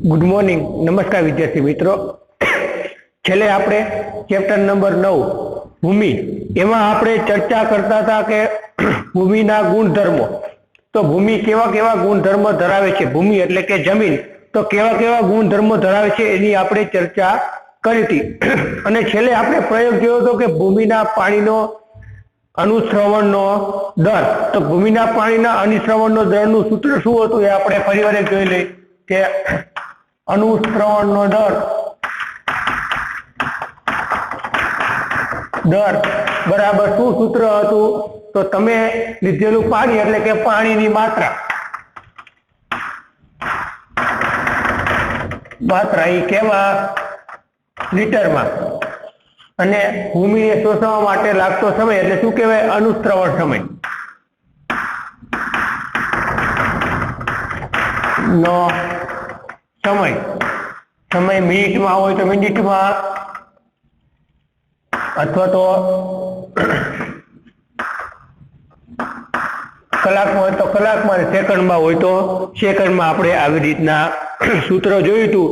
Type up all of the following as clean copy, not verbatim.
Good morning, नमस्कार विद्यार्थी मित्रों। छेल्ले आपणे चेप्टर नंबर 9 भूमि एमां आपणे चर्चा करता था कि भूमिना गुणधर्मो। तो भूमि केवा केवा गुणधर्म धरावे छे, भूमि एटले के जमीन तो केवा केवा गुणधर्मो धरावे छे एनी आपणे चर्चा करी हती। अने छेल्ले आपणे प्रयोग जोयो हतो के भूमिना पाणीनो अनुश्रवणनो दर। तो भूमिना पाणीना अनुश्रवणनो दरनुं सूत्र शुं हतुं ए आपणे फरीવાર એક જોઈ લઈએ કે अनुश्रवणनो दर बराबर शू सूत्र हतुं तो तमे लीधेलुं पाणी एटले के पाणीनी मात्रा ई केवा लीटरमां अने भूमिने शोषवा माटे लागतो समय एटले शुं कहेवाय अनुश्रवण समय नो समय समय मिनिट में हो तो मिनिट में अथवा तो कलाक में हो तो कलाक में, सेकंड में हो तो सेकंड में आपणे आवी रीतना सूत्र जोयुं हतुं।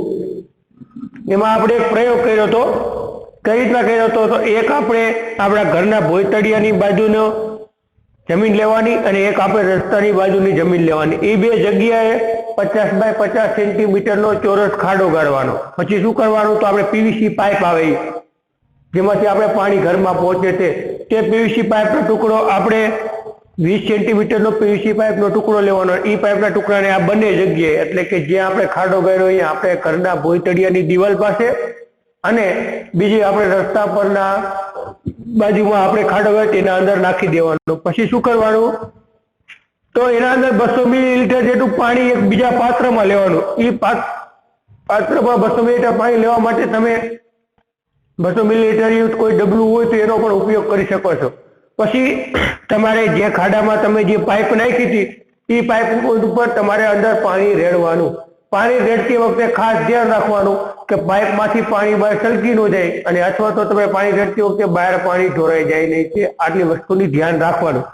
एमां आपणे एक प्रयोग कर्यो हतो। कई रीतना कर्यो हतो तो एक आपणे आपणा घરના ભોયતળિયાની बाजुनो जमीन लेवानी अने एक आपणे रस्तानी बाजुनी जमीन लेवानी। ए बे जग्याए 50 बाय 50 सेंटीमीटर नो चौरस खाडो गाळવાનો। पछी शुं करवानुं तो आपणे पीवीसी पाइप आवे जेमांथी आपणे पाणी घरमां पहोंचे ते पीवीसी पाइपनो टुकड़ो आपणे 20 सेंटीमीटर नो पीवीसी पाइपनो टुकड़ो लेवानो। ई पाइपना टुकड़ाने आ बंने जग्याए एटले के ज्यां आपणे खाडो गाळ्यो अहींया आपणे घરના ભોયતળિયાની દીવાલ પાસે अने बीजी आपणे रस्ता परना बाजुमां आपणे खाडो गाळ्यो तेना अंदर नाखी देवानो। पछी शुं करवानुं तो एना अंदर 200 मिलीलीटर जेटલું पाणी एक बीजा पात्रमां लेवानुं। ई पात्रमां 200 मिलीलीटर पाणी लेवा माटे तमे 200 मिलीलीटर युक्त कोई डबલું હોય તો એનો પણ ઉપયોગ કરી શકો છો। પછી તમારે જે ખાડામાં તમે જે પાઇપ નાખી હતી એ પાઇપ ઉપર તમારે અંદર પાણી રેડવાનું। पाणी रेड़ती वखते खास ध्यान राखवानुं के पाइपमांथी पाणी बहार छलकी न जाय अने अथवा तो तमे पाणी रेड़ती वखते बहार पाणी ढोराई जाय नहीं। ते आटली वस्तुनी ध्यान राखवानुं।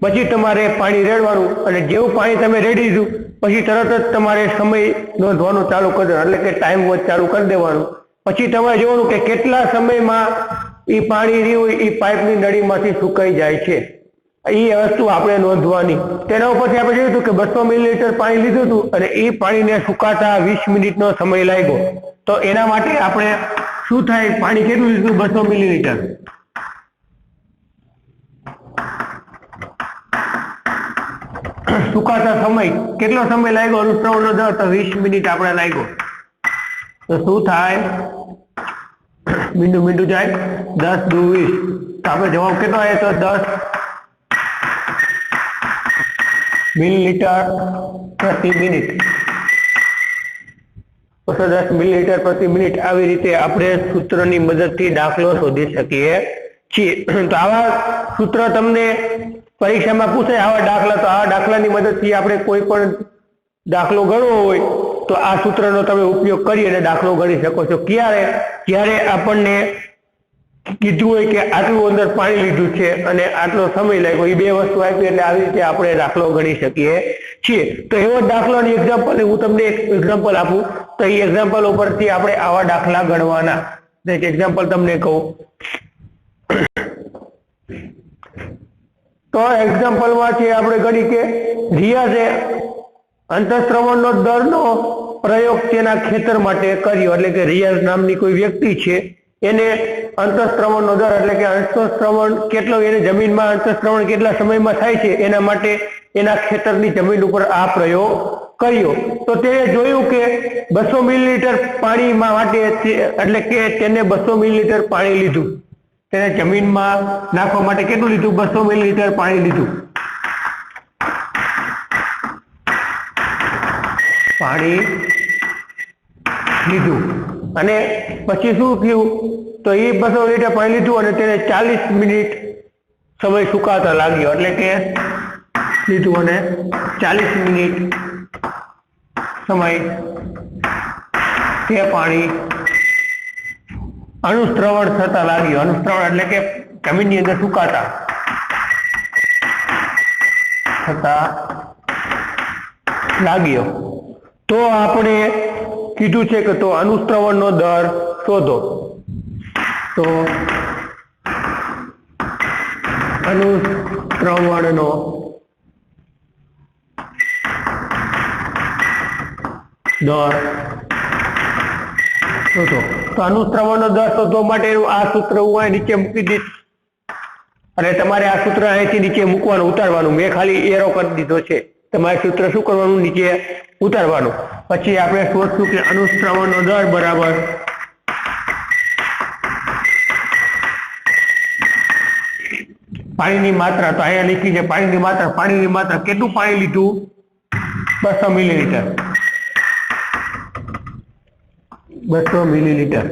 पछी तमारे पाणी रेड़वानुं अने जेवुं पाणी तमे रेड़ी दीधुं पछी तरत ज तमारे समय नोंधवानुं चालू कर देवानुं, एटले के टाइम वॉच चालू कर देवानुं। पछी तमारे जोवानुं के केटला समयमां ई पाणी रह्युं ई पाइपनी नळीमांथी सुकाई जाय छे। ई वस्तु आपणे नोंधवानी। तेना उपरथी आपणे जोयुं के 200 मिलीलीटर पाणी लीधुं हतुं अने ई पाणीने सुकाता 20 मिनिटनो समय लाग्यो। तो एना माटे आपणे शुं थाय, पाणी केटલું લીધું 200 मिलीलीटर सुकाता समय केटलो समय लाग्यो अनुश्रवणनो दर तो 20 मिनिट आपणे लाग्यो। तो शुं थाय मींडું मींडું जाय 10 × 20 तो आपणे जवाब केटलो आव्यो तो 10 मिलीलीटर प्रति मिनिट। तो 10 मिलीलीटर प्रति मिनिट आवी रीते आपणे सूत्रनी मददथी दाखलो शोधी शकीए छीए। तो आवा सूत्र तमने परीक्षामां पूछे आवा दाखला, तो आ दाखलानी मददथी आपणे कोई पण दाखलो गणવો होय तो आ सूत्रनो तमे उपयोग करी अने दाखलो गणी शको छो। क्यारे ज्यारे आपणने कीधुं होय के आटલું अंदर पाणी लीधुं छे अने आटलो समय लाग्यो, ई बे वस्तु आपी એટલે આવી રીતે આપણે દાખલો ગણી શકીએ છીએ। તો એવો દાખલાની એક્ઝામ્પલ હું તમને એક એક્ઝામ્પલ આપું તો એ એક્ઝામ્પલ ઉપરથી આપણે આવા દાખલા ગણવાના। એક એક્ઝામ્પલ તમને કહું તો એક્ઝામ્પલમાં છે આપણે ગણી કે રિયાઝે અંતઃસ્રવણનો દરનો પ્રયોગ તેના ખેતર માટે કર્યો। એટલે કે રિયાઝ નામની કોઈ વ્યક્તિ છે એને अंतःस्रवणનો दर એટલે કે અંતઃસ્રવણ કેટલો એને જમીનમાં અંતઃસ્રવણ કેટલા સમયમાં થાય છે એના માટે એના ખેતરની જમીન ઉપર આ પ્રયોગ કર્યો। તો તે જોયું કે 200 મિલીલીટર પાણીમાં માટે એટલે કે તેને 200 મિલીલીટર પાણી લીધું। તેને જમીનમાં નાખવા માટે કેટલું લીધું? 200 મિલીલીટર પાણી લીધું। પાણી લીધું અને પછી શું થયું तो ये 200 लीटर पानी लीधुं अने तेने 40 मिनिट समय सुकाता लाग्यो। एटले के लीधुं अने 40 मिनिट समय ते पाणी अनुश्रवण थता लाग्यो। अनुश्रवण एटले के जमीननी अंदर सुकाता થતા લાગ્યો। તો આપણે કીધું છે કે તો અનુશ્રવણનો દર શોધો. તો અનુશ્રવણનો દર શોધો. તો અનુશ્રવણનો દર શોધવા માટે આ સૂત્ર હું અહીં નીચે મૂકી દઈશ અને તમારે આ સૂત્ર અહીંથી નીચે મૂકવાનું, ઉતારવાનું. મેં ખાલી એરો કરી દીધો છે. તમારે સૂત્ર શું કરવાનું? નીચે ઉતારવાનું. પછી આપણે શોધશું કે અનુશ્રવણનો દર બરાબર પાણીની માત્રા. તો અહીંયા લીધી છે પાણીની માત્રા. પાણીની માત્રા કેટલું પાણી લીધું? 200 મિલીલીટર. 200 મિલીલીટર.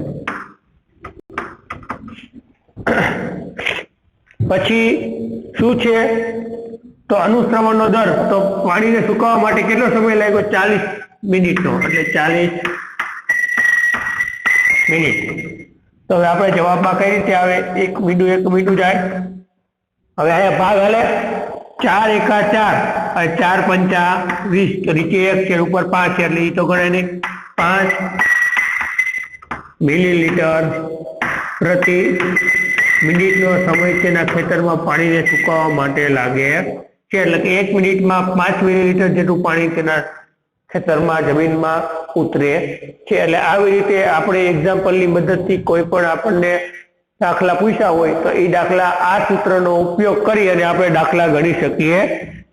પછી શું છે? તો અનુશ્રવણનો દર. તો પાણીને સુકાવવા માટે કેટલો સમય લાગ્યો? 40 મિનિટનો. એટલે 40 મિનિટ. તો હવે આપણે જવાબમાં કઈ રીતે આવે? 1 મીંડું જાય. હવે અહીંયા ભાગ હાલે 4 એકા 4 અને 4 પંચા 20. તો નીચે 1 છે, ઉપર 5 છે, એટલે એ તો ગણાય નહીં. 5 મિલીલીટર પ્રતિ મિનિટનો સમય તેના ખેતરમાં પાણીને સુકાવવા માટે લાગે છે. એટલે કે 1 મિનિટમાં 5 મિલીલીટર જેટલું પાણી તેના ખેતરમાં, જમીનમાં ઉતરે છે. એટલે આવી રીતે આપણે એક્ઝામ્પલની મદદથી કોઈ પણ આપણને દાખલા પૂછ્યા હોય તો એ દાખલા આ સૂત્રનો ઉપયોગ કરી અને આપણે દાખલા ગણી શકીએ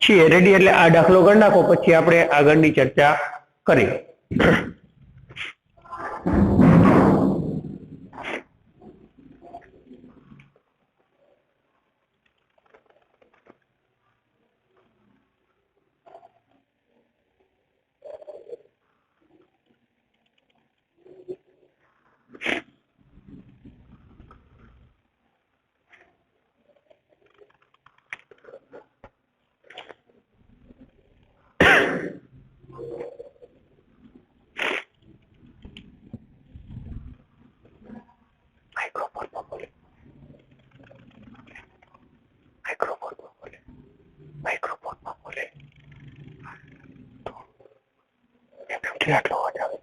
છીએ. રેડી? એટલે આ દાખલો ગણી નાખો, પછી આપણે આગળની ચર્ચા કરીએ. આટલો અવાજ આવે.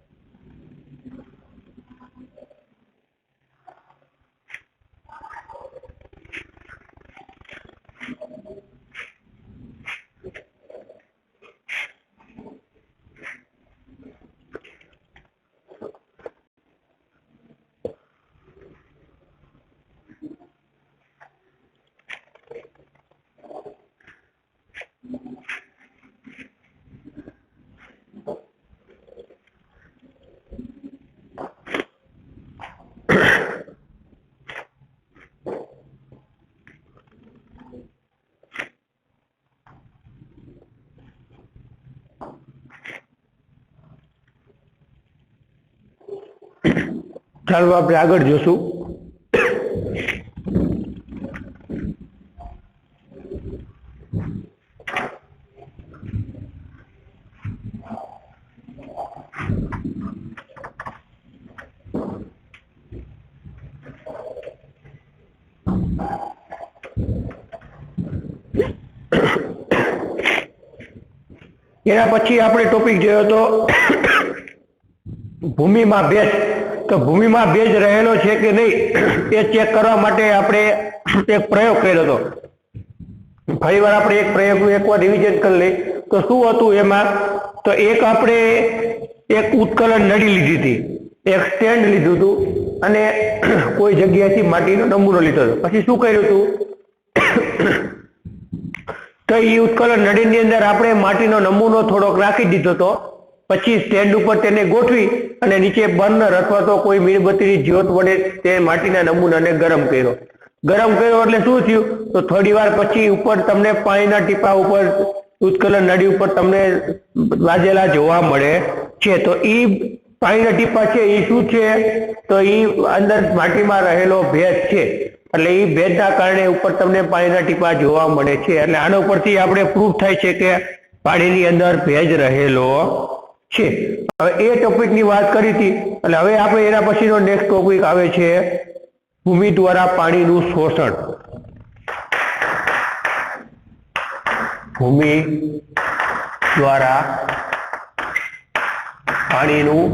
ચાલો આપણે આગળ જોશું. એના પછી આપણે ટોપિક જોયો હતો ભૂમિમાં ભેજ. તો ભૂમિમાં ભેજ રહેલો છે કે નહીં એ ચેક કરવા માટે આપણે એક પ્રયોગ કર્યો હતો. ફરીવાર આપણે એક પ્રયોગ એકવાર રિવિઝન કરી લઈએ તો શું હતું એમાં? તો એક આપણે એક ઉત્કલન નળી લીધી હતી, એક સ્ટેન્ડ લીધું હતું અને કોઈ જગ્યાએથી માટીનો નમૂનો લીધો હતો. પછી શું કર્યું હતું? તો એ ઉત્કલન નળીની અંદર આપણે માટીનો નમૂનો થોડોક રાખી દીધો હતો. પછી સ્ટેન્ડ ઉપર તેને ગોઠવી અને નીચે બર્નર અથવા તો કોઈ મીણબત્તીની જ્યોત વડે તે માટીના નમૂનાને ગરમ કર્યો. ગરમ કર્યો એટલે શું થયું? તો થોડી વાર પછી ઉપર તમને પાણીના ટીપા ઉપર ઉત્કલન નળી ઉપર તમને વાજેલા જોવા મળે છે. તો એ પાણીના ટીપા છે એ શું છે? તો એ અંદર માટીમાં રહેલો ભેજ છે. એટલે એ ભેજના કારણે ઉપર તમને પાણીના ટીપા જોવા મળે છે. એટલે આના ઉપરથી આપણે પ્રૂફ થાય છે કે પાણીની અંદર ભેજ રહેલો છે. હવે એ ટોપિકની વાત કરી હતી. એટલે હવે આપણે એના પછીનો નેક્સ્ટ ટોપિક આવે છે ભૂમિ દ્વારા પાણીનું શોષણ. ભૂમિ દ્વારા પાણીનું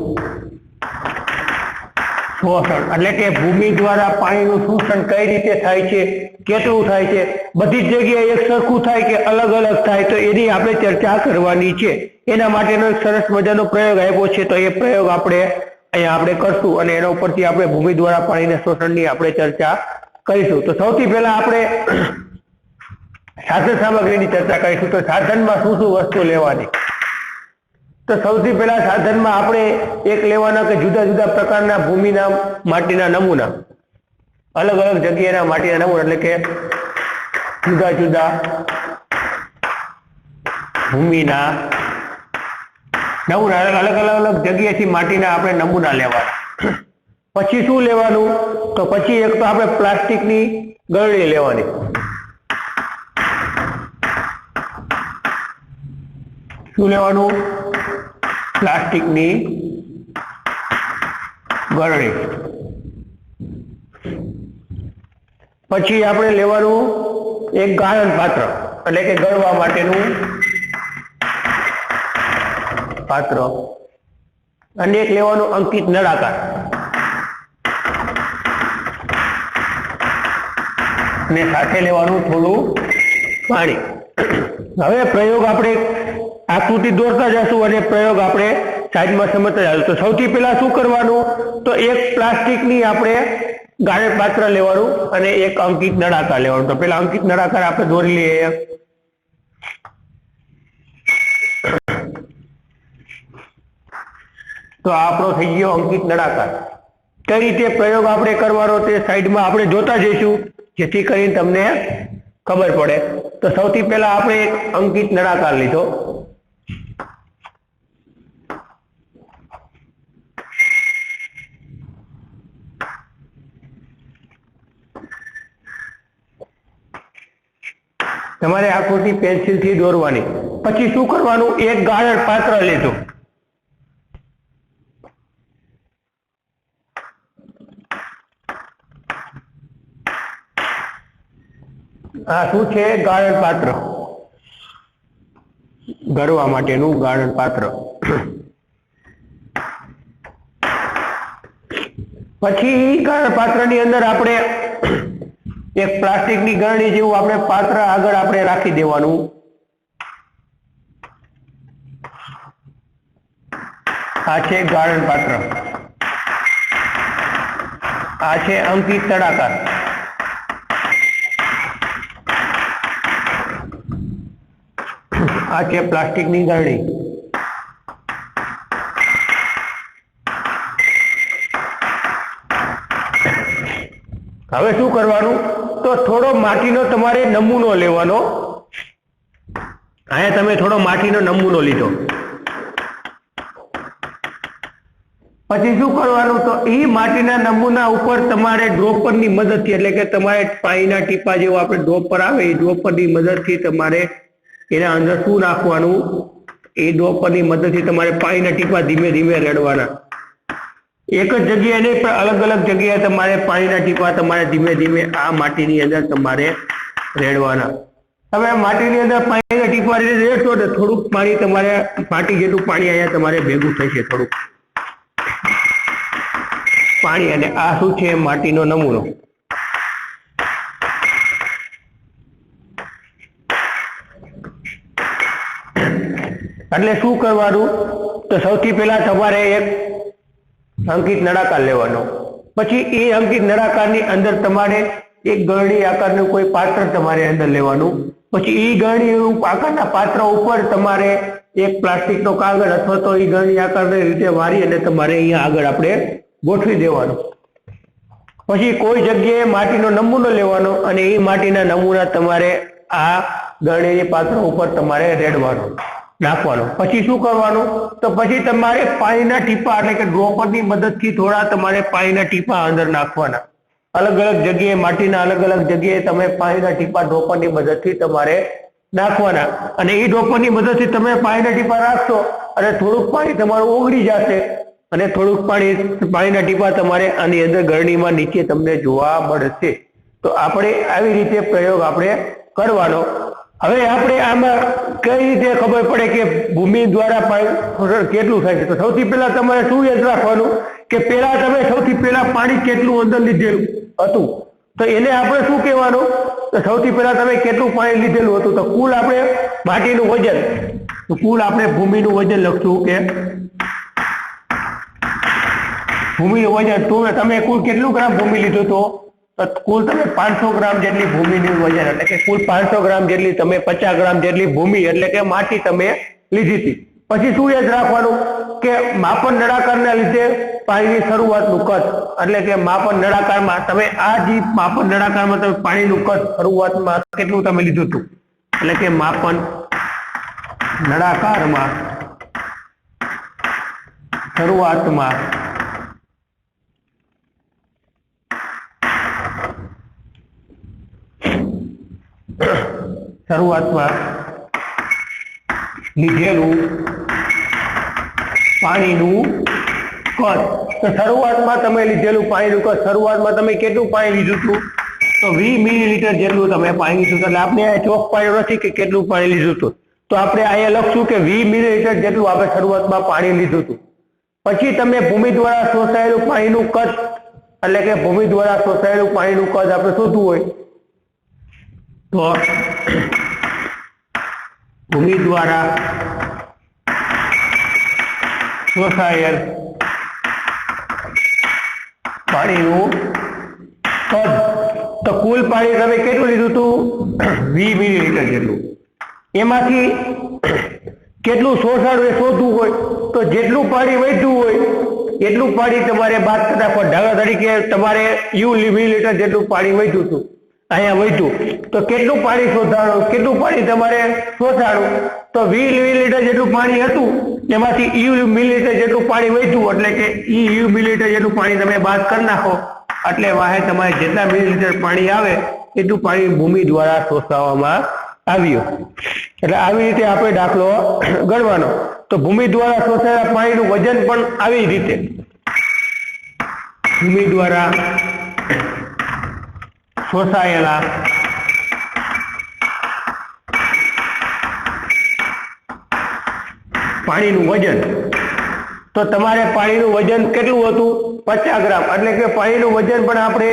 શોષણ, એટલે કે ભૂમિ દ્વારા પાણીનું શોષણ કઈ રીતે થાય છે, કેટલું થાય છે, બધી જ જગ્યાએ એક સરખું થાય કે અલગ અલગ થાય, તો એની આપણે ચર્ચા કરવાની છે. એના માટેનો એક સરસ મજાનો પ્રયોગ આપ્યો છે, તો એ પ્રયોગ અહીંયા આપણે કરશું અને એના ઉપરથી આપણે ભૂમિ દ્વારા પાણીના શોષણની આપણે ચર્ચા કરીશું. તો સૌથી પહેલા આપણે સાધન સામગ્રીની ચર્ચા કરીશું. તો સાધનમાં શું શું વસ્તુ લેવાની? તો સૌથી પહેલા સાધનમાં આપણે એક લેવાના કે જુદા જુદા પ્રકારના ભૂમિના માટીના નમૂના, અલગ અલગ જગ્યાના માટીના નમૂના, એટલે કે જુદા જુદા ભૂમિના નમૂના, અલગ અલગ જગ્યાએથી માટીના આપણે નમૂના લેવાના. પછી શું લેવાનું? તો પછી એક તો આપણે પ્લાસ્ટિકની ગળણી લેવાની. શું લેવાનું? પ્લાસ્ટિકની ગળણી. પછી આપણે લેવાનું એક ગાળણ પાત્ર, એટલે કે ગળવા માટેનું પાત્ર, અને એક લેવાનું અંકિત નળાકાર, અને સાથે લેવાનું થોડું પાણી. હવે પ્રયોગ આપણે આકૃતિ દોરતા જશું અને પ્રયોગ આપણે સાઈડમાં સમજતા જશું. તો સૌથી પહેલા શું કરવાનું? તો એક પ્લાસ્ટિકની આપણે ગાળણ પાત્ર લેવાનું અને એક અંકિત નળાકાર લેવાનું. તો પેલા અંકિત નળાકાર આપણે દોરી લઈએ. તો આપણો થઈ ગયો અંકિત નળાકાર. કઈ રીતે પ્રયોગ આપણે કરવાનો તે સાઈડમાં આપણે જોતા જઈશું, જેથી કરીને તમને ખબર પડે. તો સૌથી પહેલા આપણે એક અંકિત નળાકાર લીધો. તમારે આકૃતિ પેન્સિલથી દોરવાની. પછી શું કરવાનું? એક ગાળણ પાત્ર લીધું. આ શું છે? ગાળણ પાત્ર, ગળવા માટેનું ગાળણ પાત્ર. પછી ગાળણ પાત્રની અંદર આપણે એક પ્લાસ્ટિકની ગળણી જેવું આપણે પાત્ર આગળ આપણે રાખી દેવાનું. આ છે ગાળણ પાત્ર, આ છે અંકિત નળાકાર, આ છે પ્લાસ્ટિકની ગળણી. હવે શું કરવાનું? તો થોડો માટીનો તમારે નમૂનો લેવાનો. અહીંયા તમે થોડો માટીનો નમૂનો લીધો. પછી શું કરવાનું? તો એ માટીના નમૂના ઉપર તમારે ડ્રોપરની મદદથી, એટલે કે તમારે પાણીના ટીપા જેવો આપણે ડ્રોપર આવે, એ ડ્રોપરની મદદથી તમારે એના અંદર શું નાખવાનું? એ ડ્રોપરની મદદથી તમારે પાણીના ટીપા ધીમે ધીમે રેડવાના. એક જ જગ્યાએ નહીં, પણ અલગ અલગ જગ્યાએ તમારે પાણીના ટીપા તમારે ધીમે ધીમે આ માટીની અંદર તમારે રેડવાના. હવે માટીની અંદર પાણીના ટીપા રેડશો તો થોડુંક પાણી તમારે માટી જેટલું પાણી અહીંયા તમારે ભેગું થશે, થોડુંક પાણી. અને આ શું છે? માટીનો નમૂનો. એટલે શું કરવાનું? તો સૌથી પહેલા તમારે એક અંકિત નળાકાર લેવાનો. પછી એ અંકિત નળાકારની અંદર તમારે એક ગળણી આકારનું કોઈ પાત્ર તમારે અંદર લેવાનું. પછી એ ગળણી આકારના પાત્ર ઉપર તમારે એક પ્લાસ્ટિકનો કાગળ અથવા તો એ ગળણી આકારની રીતે વારી અને તમારે અહીંયા આગળ આપણે ગોઠવી દેવાનું. પછી કોઈ જગ્યાએ માટીનો નમૂનો લેવાનો અને એ માટીના નમૂના તમારે આ ગળણી પાત્ર ઉપર તમારે રેડવાનો, નાખવાનો. પછી શું કરવાનું? તો પછી તમારે પાણીના ટીપા, એટલે કે ડ્રોપરની મદદથી થોડા તમારે પાણીના ટીપા અંદર નાખવાના. અલગ અલગ જગ્યાએ માટીના અલગ અલગ જગ્યાએ તમે પાણીના ટીપા ડ્રોપરની મદદથી તમારે નાખવાના. અને એ ડ્રોપરની મદદથી તમે પાણીના ટીપા નાખશો અને થોડુંક પાણી તમારું ઓગળી જશે અને થોડુંક પાણીના ટીપા તમારે આની અંદર ગળણીમાં નીચે તમને જોવા મળશે. તો આપણે આવી રીતે પ્રયોગ આપણે કરવાનો. હવે આપણે આમાં કઈ રીતે ખબર પડે કે ભૂમિ દ્વારા પાણી શોષણ કેટલું થાય છે? તો સૌથી પહેલા તમારે શું યાદ રાખવાનું કે પહેલા તમે સૌથી પહેલા પાણી કેટલું અંદર લીધેલું હતું, તો એને આપણે શું કહેવાનું? તો સૌથી પહેલા તમે કેટલું પાણી લીધેલું હતું, તો કુલ આપણે માટીનું વજન, તો કુલ આપણે ભૂમિનું વજન લખશું કે ભૂમિનું વજન. તો તમે કુલ કેટલું ગ્રામ ભૂમિ લીધું? તો કુલ તમે 500 ગ્રામ જેટલી ભૂમિનું વજન, એટલે કે કુલ 500 ગ્રામ જેટલી તમે 50 ગ્રામ જેટલી ભૂમિ એટલે કે માટી તમે લીધી હતી. પછી શું યાદ રાખવાનું કે માપન નળાકારના લીધે પાણીની શરૂઆતનું કદ, એટલે કે માપન નળાકારમાં તમે આ જે માપન નળાકારમાં તમે પાણીનું કદ શરૂઆતમાં કેટલું તમે લીધું હતું, એટલે કે માપન નળાકારમાં શરૂઆતમાં લીધેલું પાણીનું કદ. તો શરૂઆતમાં તમે લીધેલું પાણીનું કદ, શરૂઆતમાં તમે કેટલું પાણી લીધું હતું? તો 20 મિલીલીટર જેટલું તમે પાણી લીધું. એટલે આપણે આ ચોક પાડ્યો નથી કે કેટલું પાણી લીધું હતું, તો આપણે અહીંયા લખશું કે 20 મિલીલીટર જેટલું આપણે શરૂઆતમાં પાણી લીધું હતું. પછી તમે ભૂમિ દ્વારા શોષાયેલું પાણીનું કદ, એટલે કે ભૂમિ દ્વારા શોષાયેલું પાણીનું કદ આપણે શોધવું હોય તો ભૂમિ દ્વારા શોષાયેલ પાણીનું કદ, તો કુલ પાણી તમે કેટલું લીધું હતું? 20 મિલીલીટર જેટલું. એમાંથી કેટલું શોષાયું એ શોધવું હોય તો જેટલું પાણી વધ્યું હોય એટલું પાણી તમારે બાદ કરી નાખો. દાખલા તરીકે તમારે યુ મિલીલીટર જેટલું પાણી વધ્યું હતું, અહીંયા વધ્યું, તો કેટલું પાણી શોધાણું, કેટલું પાણી તમારે શોષાણું? તો 20 મિલીલીટર જેટલું પાણી હતું એમાંથી યુ મિલીલીટર જેટલું પાણી વધ્યું, એટલે કે યુ મિલીલીટર જેટલું પાણી તમે બાદ કરી નાખો, એટલે વાહે તમારે જેટલા મિલીલીટર પાણી આવે એટલું પાણી ભૂમિ દ્વારા શોષવામાં આવ્યું. એટલે આવી રીતે આપણે દાખલો ગણવાનો. તો ભૂમિ દ્વારા શોષાયેલા પાણીનું વજન પણ આવી રીતે ભૂમિ દ્વારા શોષાયેલા પાણીનું વજન, તો તમારે પાણીનું વજન કેટલું હતું? 50 ગ્રામ. એટલે કે પાણીનું વજન પણ આપણે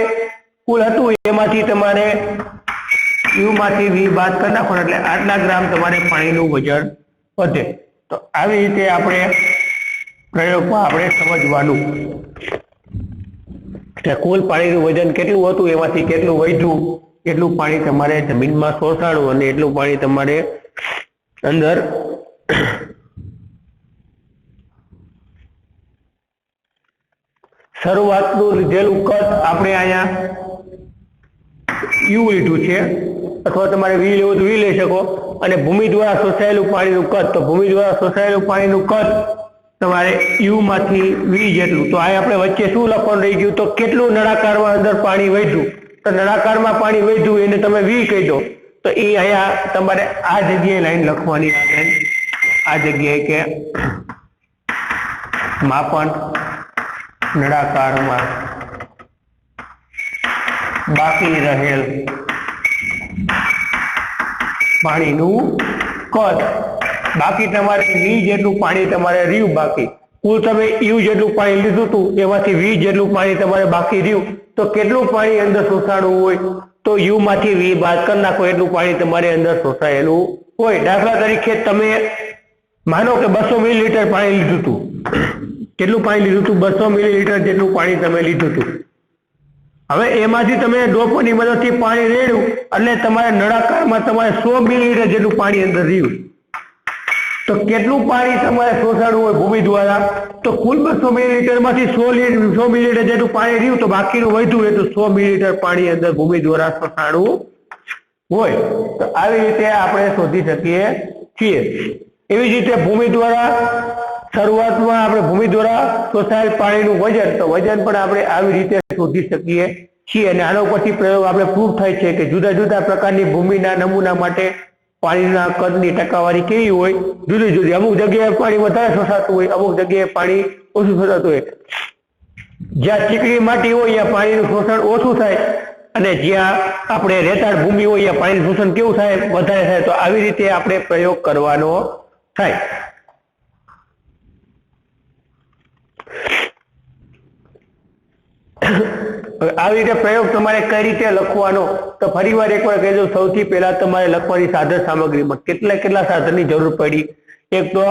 કુલ હતું એમાંથી તમારે યુ માંથી વી બાદ કરી નાખો, એટલે આટલા ગ્રામ તમારે પાણીનું વજન વધે. તો આવી રીતે આપણે પ્રયોગમાં આપણે સમજવાનું કે કુલ પાણીનું વજન કેટલું હતું, એમાંથી કેટલું વધ્યું, એટલું પાણી તમારે જમીનમાં શોષાણું અને એટલું પાણી તમારે અંદર શરૂઆતનું લીધેલું કદ આપણે અહીંયા યુ લીધું છે, અથવા તમારે વી લેવું તો વી લઈ શકો. અને ભૂમિ દ્વારા શોષાયેલું પાણીનું કદ, તો ભૂમિ દ્વારા શોષાયેલું પાણીનું કદ તમારે યુ માંથી વી જેટલું. તો આ આપણે વચ્ચે શું લખવાનું રહી ગયું? તો કેટલું નળાકારમાં અંદર પાણી વધ્યું, તો નળાકારમાં પાણી વધ્યું એને તમે વી કહી દો. તો એ અહીંયા તમારે આ જગ્યાએ લાઈન લખવાની આવે, આ જગ્યાએ કે માપન નળાકારમાં બાકી રહેલ પાણીનું કદ. બાકી તમારે વી જેટલું પાણી તમારે રહ્યું બાકી, કુલ તમે યુ જેટલું પાણી લીધું હતું એમાંથી વી જેટલું પાણી તમારે બાકી રહ્યું, તો કેટલું પાણી અંદર શોષાણું હોય? તો યુ માંથી વી બાદ કરી નાખો, એટલું પાણી તમારે અંદર શોષાયેલું હોય. દાખલા તરીકે તમે માનો કે 200 મિલીલીટર પાણી લીધું હતું. કેટલું પાણી લીધું હતું? 200 મિલીલીટર જેટલું પાણી તમે લીધું હતું. હવે એમાંથી તમે ડોપની મદદથી પાણી રેડ્યું, એટલે તમારે નળાકારમાં તમારે 100 મિલીલીટર જેટલું પાણી અંદર રહ્યું. તો કેટલું પાણી તમારે શોષાણું હોય ભૂમિ દ્વારા? તો કુલ 200 મિલીલીટર માંથી 100 મિલીલીટર જેટલું પાણી રહ્યું, તો બાકીનું વધ્યું એટલું 100 મિલીલીટર પાણી અંદર ભૂમિ દ્વારા શોષાણું હોય. તો આવી રીતે આપણે શોધી શકીએ છીએ. એવી જ રીતે ભૂમિ દ્વારા શરૂઆતમાં આપણે ભૂમિ દ્વારા શોષાયેલ પાણીનું વજન, તો વજન પણ આપણે આવી રીતે શોધી શકીએ છીએ. અને આનો પછી પ્રયોગ આપણે પ્રૂફ થાય છે કે જુદા જુદા પ્રકારની ભૂમિના નમૂના માટે પાણીના કદની ટકાવારી કેવી હોય, જુદી જુદી. અમુક જગ્યાએ પાણી વધારે શોષાતું હોય, અમુક જગ્યાએ પાણી ઓછું શોષાતું હોય. જ્યાં ચીકણી માટી હોય ત્યાં પાણીનું શોષણ ઓછું થાય, અને જ્યાં આપણે રેતાળ ભૂમિ હોય ત્યાં પાણીનું શોષણ કેવું થાય, વધારે થાય. તો આવી રીતે આપણે પ્રયોગ કરવાનો થાય. આવી રીતે પ્રયોગ તમારે કઈ રીતે લખવાનો, તો ફરીવાર એકવાર કહી દઉં. સૌથી પહેલા તમારે લખવાની સાધન સામગ્રીમાં કેટલા સાધનની જરૂર પડી. એક તો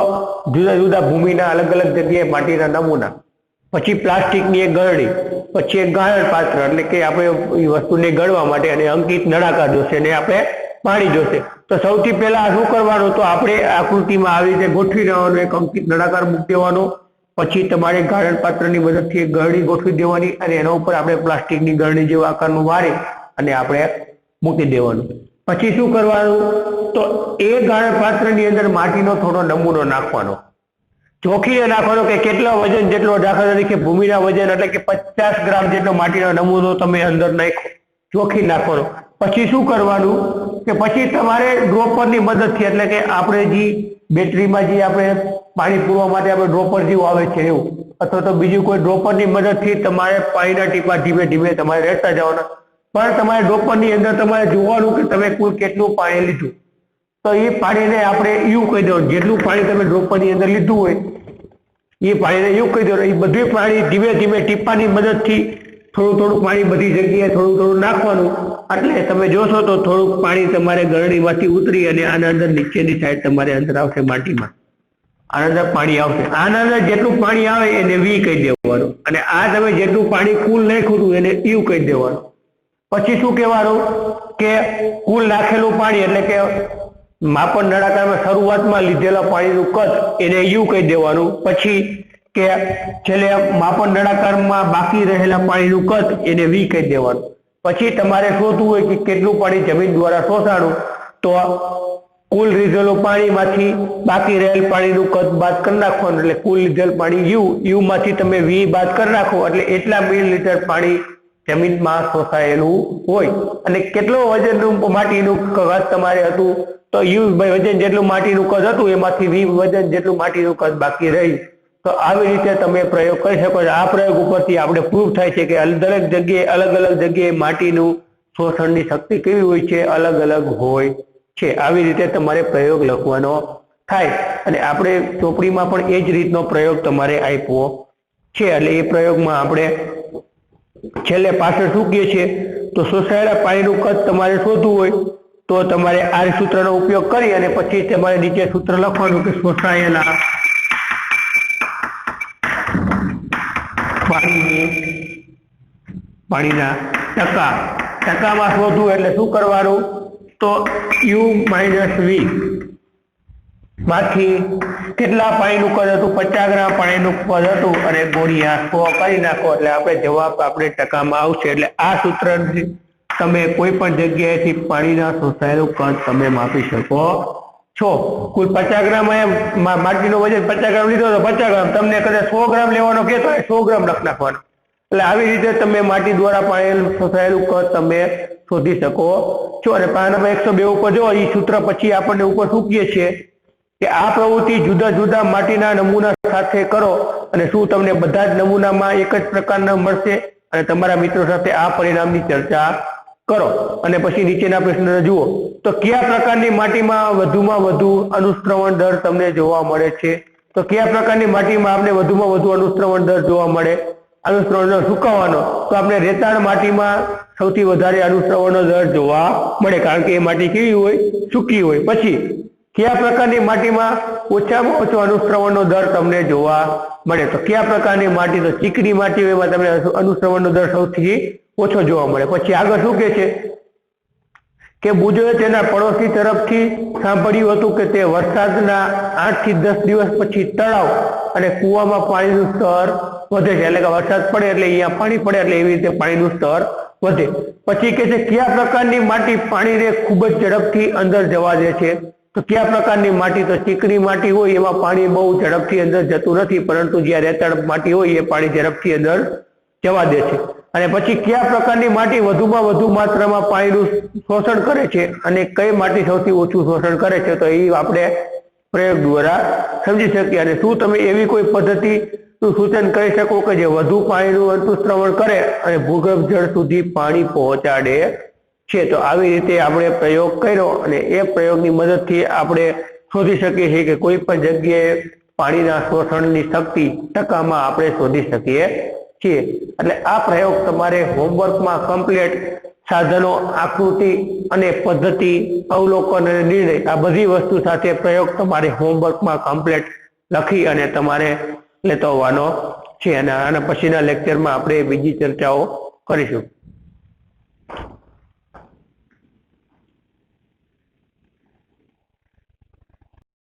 જુદા જુદા ભૂમિના અલગ અલગ જગ્યાએ માટીના નમૂના, પછી પ્લાસ્ટિકની એક ગળણી, પછી એક ગાળણ પાત્ર એટલે કે આપણે એ વસ્તુને ગળવા માટે, અને અંકિત નળાકાર જોશે અને આપણે પાણી જોશે. તો સૌથી પહેલા શું કરવાનું, તો આપણે આકૃતિમાં આવી રીતે ગોઠવી દેવાનું, એક અંકિત નળાકાર મૂકી દેવાનો. પછી તમારે ગાળણ પાત્રની મદદથી એક ગળણી ગોઠવી દેવાની અને એના ઉપર આપણે પ્લાસ્ટિકની ગળણી જેવા આકારનું વારી અને આપણે મૂકી દેવાનું. પછી શું કરવાનું, તો એ ગાળણ પાત્રની અંદર માટીનો થોડો નમૂનો નાખવાનો, ચોખીને નાખવાનો કે કેટલા વજન જેટલો. દાખલા તરીકે ભૂમિના વજન એટલે કે 50 ગ્રામ જેટલો માટીનો નમૂનો તમે અંદર નાખો, ચોખી નાખવાનો. પછી શું કરવાનું કે પછી તમારે ડ્રોપરની મદદથી એટલે કે આપણે જે બેટરીમાં જે આપણે પાણી પૂરવા માટે આપણે ડ્રોપર જેવું આવે છે એવું, અથવા તો બીજું કોઈ ડ્રોપરની મદદથી તમારે પાણીના ટીપા ધીમે ધીમે તમારે રહેતા જવાના. પણ તમારે ડ્રોપરની અંદર તમારે જોવાનું કે તમે કુલ કેટલું પાણી લીધું. તો એ પાણીને આપણે એવું કહી દેવાનું, જેટલું પાણી તમે ડ્રોપરની અંદર લીધું હોય એ પાણીને એવું કહી દેવાનું. એ બધું પાણી ધીમે ધીમે ટીપાની મદદથી થોડું થોડું પાણી બધી જગ્યાએ થોડું થોડું નાખવાનું. એટલે તમે જોશો તો થોડુંક પાણી તમારે ગરણીમાંથી ઉતરી અને આના અંદર નીચેની સાઈડ તમારે અંદર આવશે, માટીમાં આના અંદર પાણી આવશે. આના અંદર જેટલું પાણી આવે એને વી કહી દેવાનું, અને આ તમે જેટલું પાણી કુલ નાખ્યું હતું એને યુ કહી દેવાનું. પછી શું કહેવાનું કે કુલ નાખેલું પાણી એટલે કે માપન નળાકારમાં શરૂઆતમાં લીધેલા પાણીનું કદ એને યુ કહી દેવાનું. પછી કે છેલ્લે માપન નળાકારમાં બાકી રહેલા પાણીનું કદ એને વી કહી દેવાનું. પછી તમારે શોધવું હોય કે કેટલું પાણી જમીન દ્વારા શોષાણું, તો કુલ લીધેલું પાણીમાંથી બાકી રહેલ પાણીનું કદ બાદ કરી નાખવાનું, એટલે કુલ લીધેલ પાણી યુ માંથી તમે વી બાદ કરી નાખો એટલે એટલા મિલીલીટર પાણી જમીનમાં શોષાયેલું હોય. અને કેટલો વજનનું માટીનું કદ તમારે હતું, તો યુ વજન જેટલું માટીનું કદ હતું એમાંથી વી વજન જેટલું માટીનું કદ બાકી રહ્યું. તો આવી રીતે તમે પ્રયોગ કરી શકો છો. આ પ્રયોગ ઉપરથી આપણે પ્રૂફ થાય છે કે દરેક જગ્યાએ અલગ અલગ જગ્યાએ માટીનું શોષણની શક્તિ કેવી હોય છે, અલગ અલગ હોય છે. આવી રીતે તમારે પ્રયોગ લખવાનો થાય. અને આપણે ચોપડીમાં પણ એ જ રીતનો પ્રયોગ તમારે આપ્યો છે. એટલે એ પ્રયોગમાં આપણે છેલ્લે પાછળ શું કહે છે, તો શોષાયેલા પાણીનું કદ તમારે શોધવું હોય તો તમારે આ સૂત્રનો ઉપયોગ કરી અને પછી તમારે નીચે સૂત્ર લખવાનું કે શોષાયેલા પાણીના ટકામાં શોધવું. એટલે શું કરવાનું, તો યુ માઇનસ વી માંથી કેટલા પાણીનું કદ હતું, 50 ગ્રામ પાણીનું કદ હતું અને ગુણ્યા 100 કરી નાખો એટલે આપણે જવાબ આપણે ટકામાં આવશે. એટલે આ સૂત્ર તમે કોઈ પણ જગ્યાએથી પાણીના શોષાયેલું કદ તમે માપી શકો છો. કુલ 50 ગ્રામ માટીનું વજન 50 ગ્રામ લીધો તો 50 ગ્રામ, તમને કદાચ 100 ગ્રામ લેવાનો કહેતો હોય 100 ગ્રામ લખ નાખવાનો. એટલે આવી રીતે તમે માટી દ્વારા પાણી શોષાયેલું કદ તમે શોધી શકો છો. અને પાના નંબર 102 ઉપર જો એ સૂત્ર પછી આપણને ઉપર શું કહે છે કે આ પ્રવૃત્તિ જુદા જુદા માટીના નમૂના સાથે કરો અને શું તમને બધા જ નમૂનામાં એક જ પ્રકારના મળશે, અને તમારા મિત્રો સાથે આ પરિણામની ચર્ચા કરો. અને પછી નીચેના પ્રશ્ન જુઓ, તો કયા પ્રકારની માટીમાં વધુમાં વધુ અનુશ્રવણ દર તમને જોવા મળે છે. તો કયા પ્રકારની માટીમાં આપણે વધુમાં વધુ અનુશ્રવણ દર જોવા મળે, અનુશ્રવણ દર સુકાવાનો, તો આપણે રેતાળ માટીમાં સૌથી વધારે અનુશ્રવણનો દર જોવા મળે, કારણ કે એ માટી કેવી હોય, સૂકી હોય. પછી કયા પ્રકારની માટીમાં ઓછામાં ઓછો અનુશ્રવણનો દર તમને જોવા મળે, તો કયા પ્રકારની માટી, તો ચીકણી માટી હોય એમાં તમને અનુશ્રવણનો દર સૌથી ઓછો જોવા મળે. પછી આગળ શું કહે છે કે બુજોએ તેના પડોશી તરફથી સાંભળ્યું હતું કે તે વરસાદના 8 થી 10 દિવસ પછી તળાવ અને કૂવામાં પાણીનું સ્તર વધે છે. એટલે કે વરસાદ પડે એટલે અહીંયા પાણી પડે એટલે એવી રીતે પાણીનું સ્તર વધે. પછી કહે છે કયા પ્રકારની માટી પાણીને ખૂબ જ ઝડપથી અંદર જવા દે છે, તો કયા પ્રકારની માટી, તો ચીકણી માટી હોય એમાં પાણી બહુ ઝડપથી અંદર જતું નથી, પરંતુ જ્યાં રેતાળ માટી હોય એ પાણી ઝડપથી અંદર જવા દે છે. અને પછી કયા પ્રકારની માટી વધુમાં વધુ માત્રામાં પાણીનું શોષણ કરે છે અને કઈ માટી સૌથી ઓછું શોષણ કરે છે, તો એ આપણે પ્રયોગ દ્વારા સમજી શકીએ. અને શું તમે એવી કોઈ પદ્ધતિ સૂચન કરી શકો કે જે વધુ પાણીનું અંતઃસ્ત્રવણ કરે અને ભૂગર્ભ જળ સુધી પાણી પહોંચાડે છે. તો આવી રીતે આપણે પ્રયોગ કર્યો અને એ પ્રયોગની મદદથી આપણે શોધી શકીએ છીએ કે કોઈ પણ જગ્યાએ પાણીના શોષણની શક્તિ ટકામાં આપણે શોધી શકીએ છીએ. એટલે આ પ્રયોગ તમારે હોમવર્કમાં કમ્પ્લીટ સાધનો, આકૃતિ અને પદ્ધતિ, અવલોકન અને નિર્ણય આ બધી વસ્તુ સાથે પ્રયોગ તમારે હોમવર્કમાં કમ્પ્લીટ લખી અને તમારે લેતો હોવાનો છે. અને આના પછીના લેક્ચરમાં આપણે બીજી ચર્ચાઓ કરીશું.